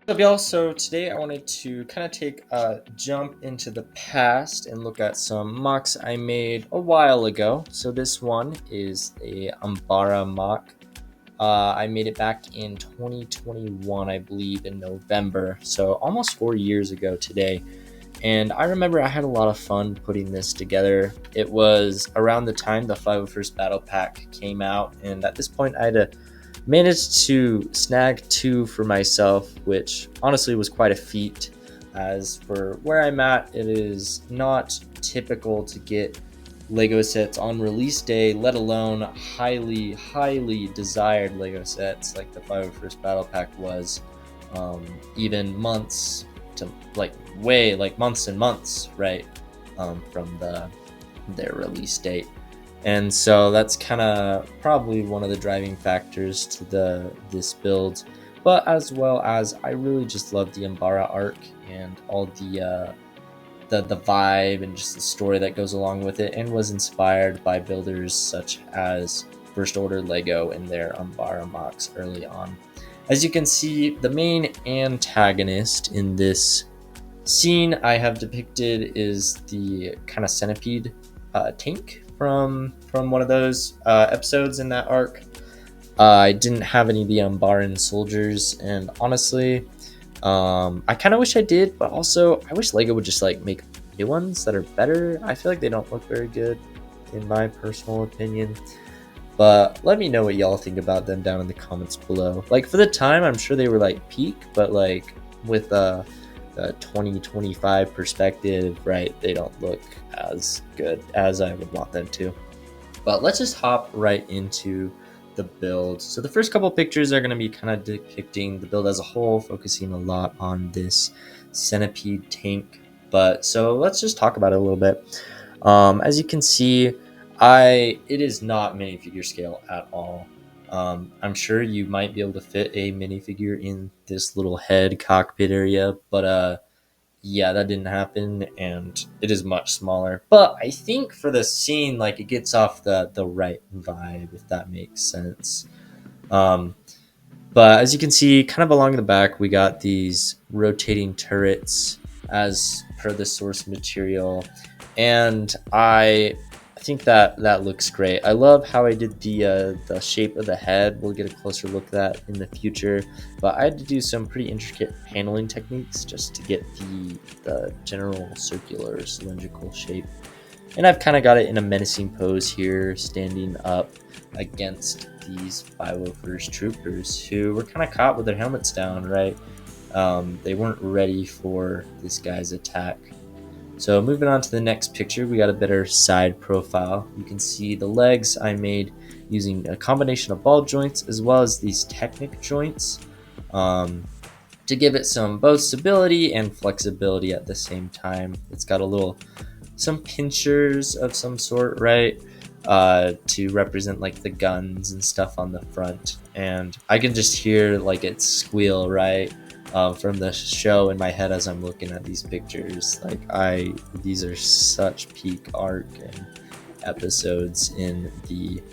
What's up, y'all? So today I wanted to kind of take a jump into the past and look at some mocks I made a while ago. So this one is a Umbara mock. I made it back in 2021, I believe, in November. So almost 4 years ago today. And I remember I had a lot of fun putting this together. It was around the time the 501st Battle Pack came out, and at this point I had managed to snag two for myself, which honestly was quite a feat. As for where I'm at, it is not typical to get Lego sets on release day, let alone highly desired Lego sets like the 501st Battle Pack was. Even months to like months and months, right, from their release date. And so that's kind of probably one of the driving factors to this build, but as well as I really just love the Umbara arc and all the vibe and just the story that goes along with it, and was inspired by builders such as First Order Lego in their Umbara mocks early on. As you can see, the main antagonist in this scene I have depicted is the kind of centipede tank from one of those episodes in that arc. I didn't have any of the Umbaran soldiers, and honestly, I kind of wish I did, but also I wish Lego would just like make new ones that are better. I feel like they don't look very good, in my personal opinion. But let me know what y'all think about them down in the comments below. Like for the time, I'm sure they were like peak, but like with a 2025 perspective, right, they don't look as good as I would want them to. But let's just hop right into the build. So the first couple pictures are going to be kind of depicting the build as a whole, focusing a lot on this centipede tank. But so let's just talk about it a little bit. As you can see, it is not minifigure scale at all. I'm sure you might be able to fit a minifigure in this little head cockpit area, but yeah, that didn't happen, and it is much smaller. But I think for the scene, like it gets off the right vibe, if that makes sense. Um, but as you can see, kind of along the back, we got these rotating turrets as per the source material, and I think that looks great. I love how I did the shape of the head. We'll get a closer look at that in the future, but I had to do some pretty intricate handling techniques just to get the general circular cylindrical shape. And I've kind of got it in a menacing pose here, standing up against these 501st troopers who were kind of caught with their helmets down, right? They weren't ready for this guy's attack. So moving on to the next picture, we got a better side profile. You can see the legs I made using a combination of ball joints as well as these Technic joints um, to give it some both stability and flexibility at the same time. It's got some pinchers of some sort, right? To represent like the guns and stuff on the front. And I can just hear like it squeal, right? From the show in my head as I'm looking at these pictures. These are such peak arc and episodes in the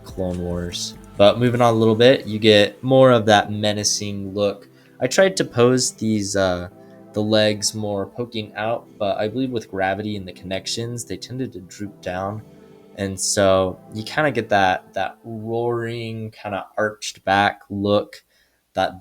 Clone Wars. But moving on a little bit, you get more of that menacing look. I tried to pose the legs more poking out, but I believe with gravity and the connections, they tended to droop down, and so you kind of get that roaring kind of arched back look that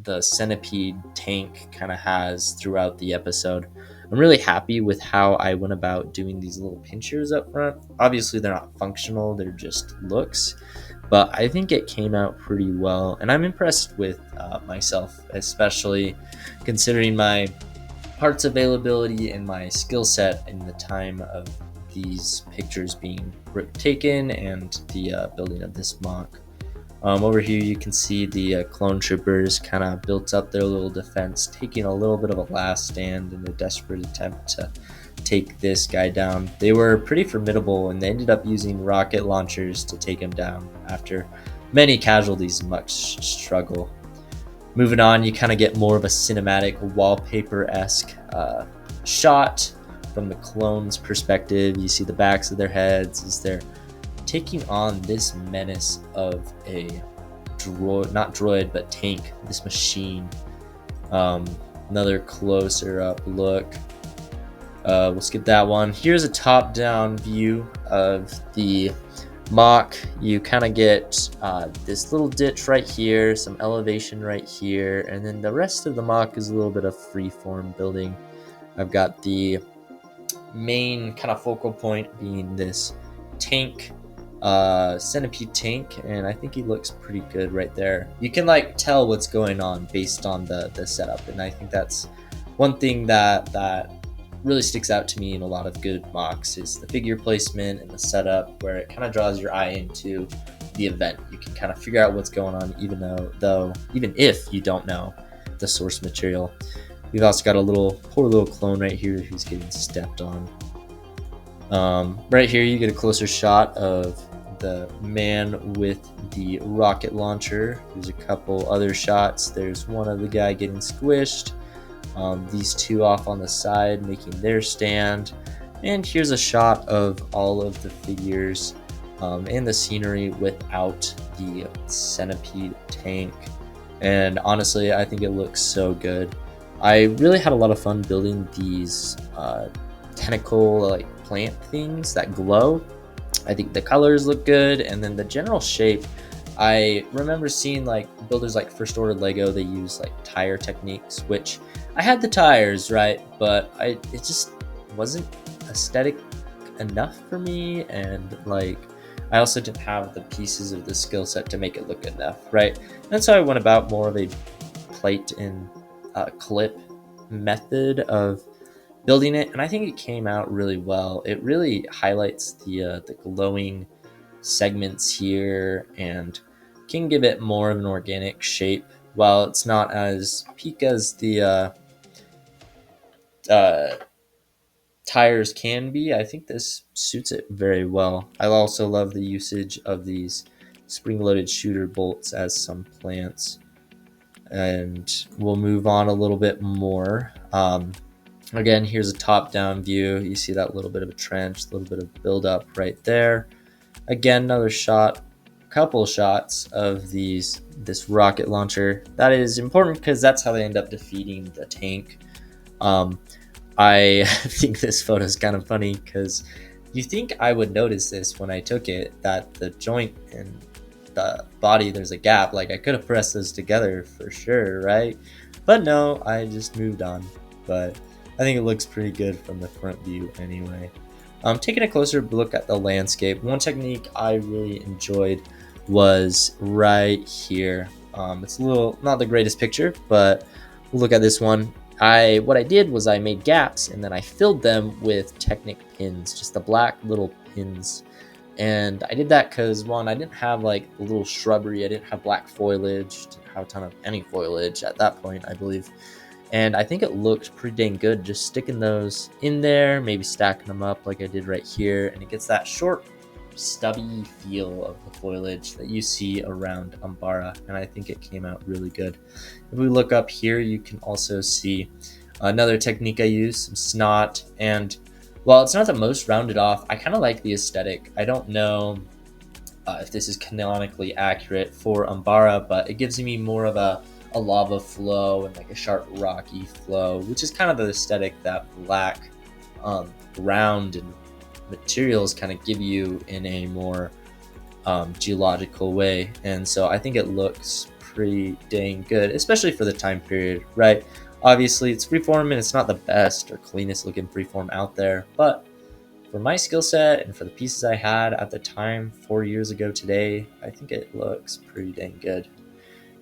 the centipede tank kind of has throughout the episode. I'm really happy with how I went about doing these little pinchers up front. Obviously, they're not functional, they're just looks, but I think it came out pretty well, and I'm impressed with myself, especially considering my parts availability and my skill set in the time of these pictures being taken and the building of this mock. Over here you can see the clone troopers kind of built up their little defense, taking a little bit of a last stand in a desperate attempt to take this guy down. They were pretty formidable, and they ended up using rocket launchers to take him down after many casualties and much struggle. Moving on, you kind of get more of a cinematic wallpaper-esque shot from the clones' perspective. You see the backs of their heads as they're taking on this menace of a droid, not droid, but tank, this machine. Um, Another closer up look. We'll skip that one. Here's a top-down view of the MOC. You kind of get this little ditch right here, some elevation right here, and then the rest of the MOC is a little bit of free-form building. I've got the main kind of focal point being this tank, centipede tank, and I think he looks pretty good right there. You can like tell what's going on based on the setup, and I think that's one thing that really sticks out to me in a lot of good MOCs is the figure placement and the setup, where it kind of draws your eye into the event. You can kind of figure out what's going on, even if you don't know the source material. We've also got a poor little clone right here who's getting stepped on. Right here you get a closer shot of the man with the rocket launcher. There's a couple other shots. There's one of the guy getting squished. These two off on the side making their stand. And here's a shot of all of the figures and the scenery without the centipede tank. And honestly, I think it looks so good. I really had a lot of fun building these tentacle like plant things that glow. I think the colors look good, and then the general shape. I remember seeing like builders like First Order Lego, they use like tire techniques, which I had the tires, right? But it just wasn't aesthetic enough for me, and like I also didn't have the pieces of the skill set to make it look good enough, right? And so I went about more of a plate and clip method of building it, and I think it came out really well. It really highlights the glowing segments here and can give it more of an organic shape. While it's not as peak as the tires can be, I think this suits it very well. I also love the usage of these spring-loaded shooter bolts as some plants. And we'll move on a little bit more. Again, here's a top-down view. You see that little bit of a trench, a little bit of build-up right there. Again, another shot, couple shots of this rocket launcher. That is important because that's how they end up defeating the tank. I think this photo is kind of funny because you think I would notice this when I took it, that the joint and the body, there's a gap. Like I could have pressed those together for sure, right? But no, I just moved on. But I think it looks pretty good from the front view anyway. Taking a closer look at the landscape, one technique I really enjoyed was right here. It's a little, not the greatest picture, but we'll look at this one. What I did was I made gaps and then I filled them with Technic pins, just the black little pins. And I did that because, one, I didn't have like a little shrubbery, I didn't have black foliage, didn't have a ton of any foliage at that point, I believe. And I think it looked pretty dang good just sticking those in there, maybe stacking them up like I did right here, and it gets that short, stubby feel of the foliage that you see around Umbara, and I think it came out really good. If we look up here, you can also see another technique I use, some snot, and while it's not the most rounded off, I kind of like the aesthetic. I don't know if this is canonically accurate for Umbara, but it gives me more of a lava flow and like a sharp rocky flow, which is kind of the aesthetic that black ground and materials kind of give you in a more geological way. And so I think it looks pretty dang good, especially for the time period, right? Obviously it's freeform and it's not the best or cleanest looking freeform out there, but for my skill set and for the pieces I had at the time 4 years ago today, I think it looks pretty dang good.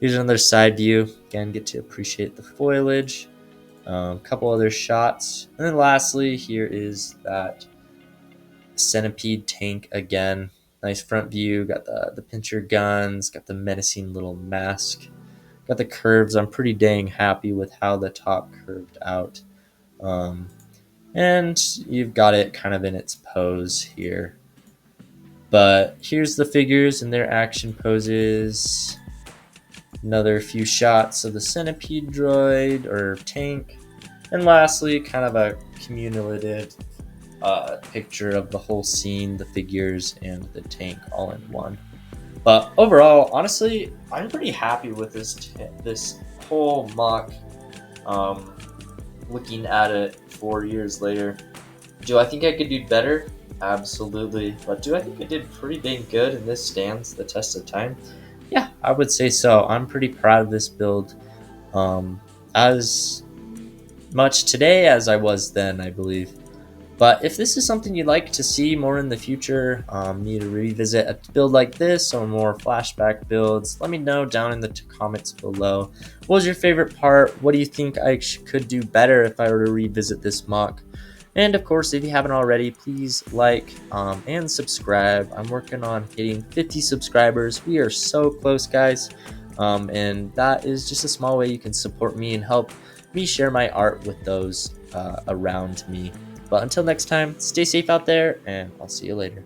Here's another side view. Again, get to appreciate the foliage. A couple other shots. And then lastly, here is that centipede tank again. Nice front view. Got the pincher guns. Got the menacing little mask. Got the curves. I'm pretty dang happy with how the top curved out. And you've got it kind of in its pose here. But here's the figures and their action poses. Another few shots of the centipede droid or tank. And lastly, kind of a cumulative picture of the whole scene, the figures, and the tank all in one. But overall, honestly, I'm pretty happy with this whole MOC Um, Looking at it 4 years later, do I think I could do better? Absolutely. But do I think I did pretty dang good, and this stands the test of time? Yeah, I would say so. I'm pretty proud of this build. As much today as I was then, I believe. But if this is something you'd like to see more in the future, me to revisit a build like this or more flashback builds, let me know down in the comments below. What was your favorite part? What do you think I could do better if I were to revisit this MOC? And of course, if you haven't already, please like and subscribe. I'm working on hitting 50 subscribers. We are so close, guys. And that is just a small way you can support me and help me share my art with those around me. But until next time, stay safe out there, and I'll see you later.